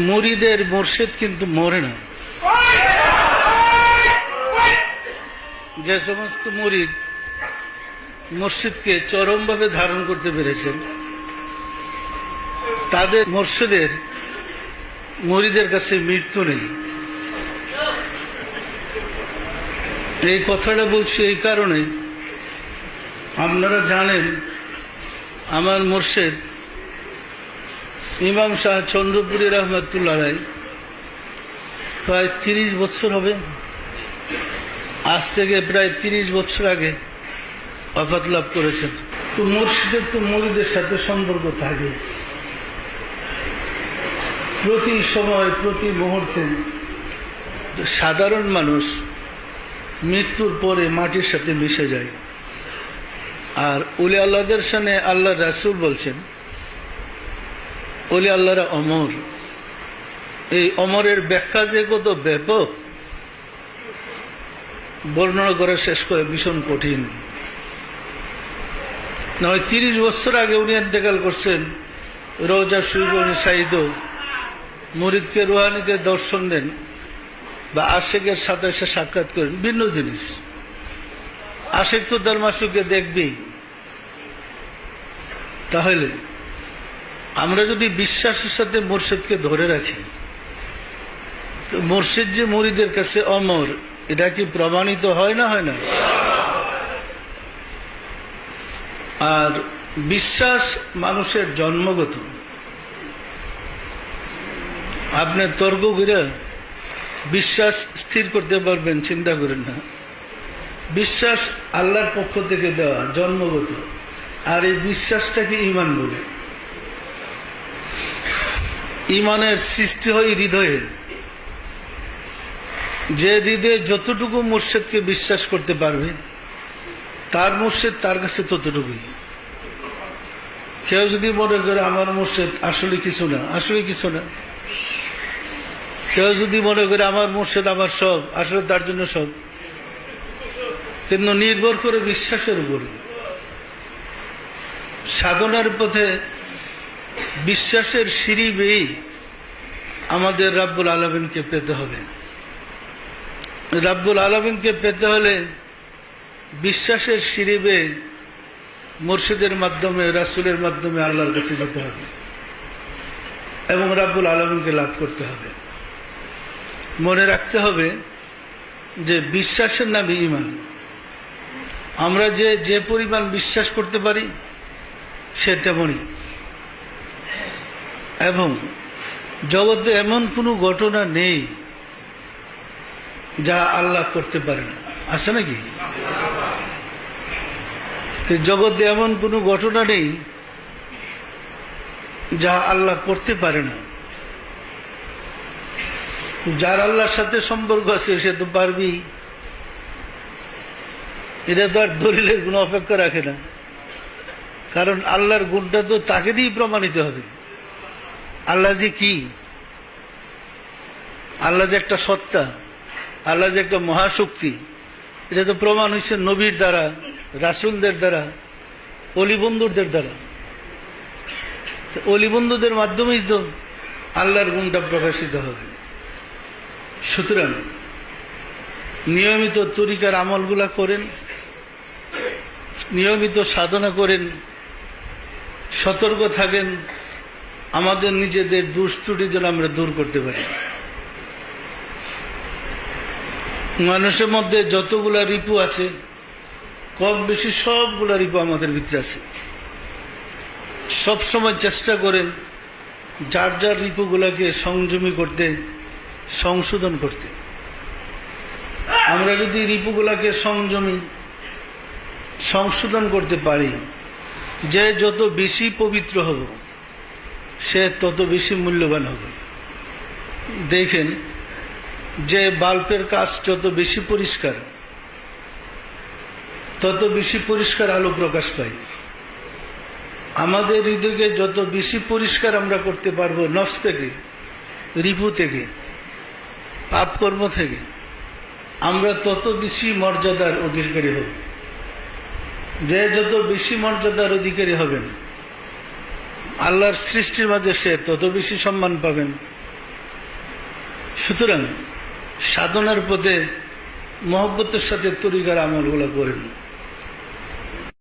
মুরিদের মুর্শিদ কিন্তু মরে না। যে সমস্ত মুরিদ মুর্শিদকে চরমভাবে ধারণ করতে পেরেছেন তাদের মুরিদের কাছে মৃত্যু নেই। এই কথাটা বলছি এই কারণে, আপনারা জানেন আমার মুর্শিদ ইমাম শাহ চন্দ্রপুরী রহমতুল্লাহ আলাইহি প্রায় 30 বছর হবে, আজ থেকে প্রায় 30 বছর আগে ওয়াফাত লাভ করেছেন। তো মুর্শিদের তো মুরিদের সাথে সম্পর্ক থাকে, প্রতি সময় প্রতি মুহূর্তে। সাধারণ মানুষ মৃত্যুর পরে মাটির সাথে মিশে যায়, আর ওলি আল্লাহদের সামনে আল্লাহ রাসূল বলছেন ওলি আল্লাহরা অমর। এই অমরের ব্যাখ্যা যে কত ব্যাপক বর্ণনা করে শেষ করে ভীষণ কঠিন। নয় 30 বছর আগে উনি ইন্তেকাল করছেন, রওজা শরীফে সাইদ মুরিদকে রুহানিতে দর্শন দেন বা আশেকের সাথে এসে সাক্ষাৎ করেন, ভিন্ন জিনিস। আশেক তো তার মাসুককে দেখবেই। তাহলে আমরা যদি বিশ্বাসের সাথে মুর্শিদকে ধরে রাখি, তো মুর্শিদ যে মুরিদের কাছে অমর, এটা কি প্রমাণিত হয় না? হয় না? আর বিশ্বাস মানুষের জন্মগত। আপনি তর্ক করে বিশ্বাস স্থির করতে পারবেন, চিন্তা করেন না। বিশ্বাস আল্লাহর পক্ষ থেকে দেওয়া, জন্মগত। আর এই বিশ্বাসটাকে ঈমান বলে। ঈমানের সৃষ্টি হয় হৃদয়ে। যে হৃদয়ে যতটুকু মুর্শিদকে বিশ্বাস করতে পারবে, তার মুর্শিদ তার কাছে ততটুকুই। কেউ যদি মনে করে আমার মুর্শিদ আসলে কিছু না, আসলে কিছু না। কেউ যদি মনে করে আমার মুর্শিদ আমার সব, আসলে তার জন্য সব। কিন্তু নির্ভর করে বিশ্বাসের উপরে। সাধনার পথে বিশ্বাসের সিঁড়ি বেয়ে আমাদের রাব্বুল আলামিনকে পেতে হবে। রাব্বুল আলামিনকে পেতে হলে বিশ্বাসের সিঁড়ি বেয়ে মুর্শিদের মাধ্যমে, রাসূলের মাধ্যমে আল্লাহর কাছে যেতে হবে এবং রাব্বুল আলামিনকে লাভ করতে হবে। মনে রাখতে হবে যে বিশ্বাসের নামে ঈমান। আমরা যে পরিমাণ বিশ্বাস করতে পারি সে তেমনই। এবং জগতে এমন কোনো ঘটনা নেই যা আল্লাহ করতে পারে না, আছে নাকি? জগতে এমন কোনো ঘটনা নেই যা আল্লাহ করতে পারে না। যার আল্লাহর সাথে সম্পর্ক আছে সে তো পারবেই। এটা তো আর দলিলের গুণ অপেক্ষা রাখে না, কারণ আল্লাহর গুণটা তো তাকে দিয়ে প্রমাণিত হবে। আল্লাহ যে কি, আল্লাহ যে একটা সত্তা, আল্লাহ যে একটা মহাশক্তি, এটা তো প্রমাণ হয়েছে নবীর দ্বারা, রাসূলদের দ্বারা, অলিবন্ধুদের দ্বারা। অলিবন্ধুদের মাধ্যমেই তো আল্লাহর গুণটা প্রকাশিত হবে। সুতরাং নিয়মিত তরিকার আমলগুলা করেন, নিয়মিত সাধনা করেন, সতর্ক থাকেন, আমাদের নিজেদের দোষ ত্রুটি যেন আমরা দূর করতে পারি। মানুষের মধ্যে যতগুলা রিপু আছে, কম বেশি সবগুলা রিপু আমাদের ভিতরে আছে। সবসময় চেষ্টা করেন যার যার রিপুগুলাকে সংযমী করতে, সংশোধন করতে। আমরা যদি রিপুগুলাকে সংযমী, সংশোধন করতে পারি, যে যত বেশি পবিত্র হব সে তত বেশি মূল্যবান হবে। দেখেন, যে বাল্বের কাঁচ যত বেশি পরিষ্কার, তত বেশি পরিষ্কার আলো প্রকাশ পায়। আমাদের হৃদয়কে যত বেশি পরিষ্কার আমরা করতে পারবো, নফস থেকে, রিপু থেকে, পাপ কর্ম থেকে, আমরা তত বেশি মর্যাদার অধিকারী হব। যে যত বেশি মর্যাদার অধিকারী হবেন, আল্লাহর সৃষ্টির মাঝে সে তত বেশি সম্মান পাবেন, সুতরাং সাধনার পথে মহব্বতের সাথে তরিকার আমলগুলো করেন।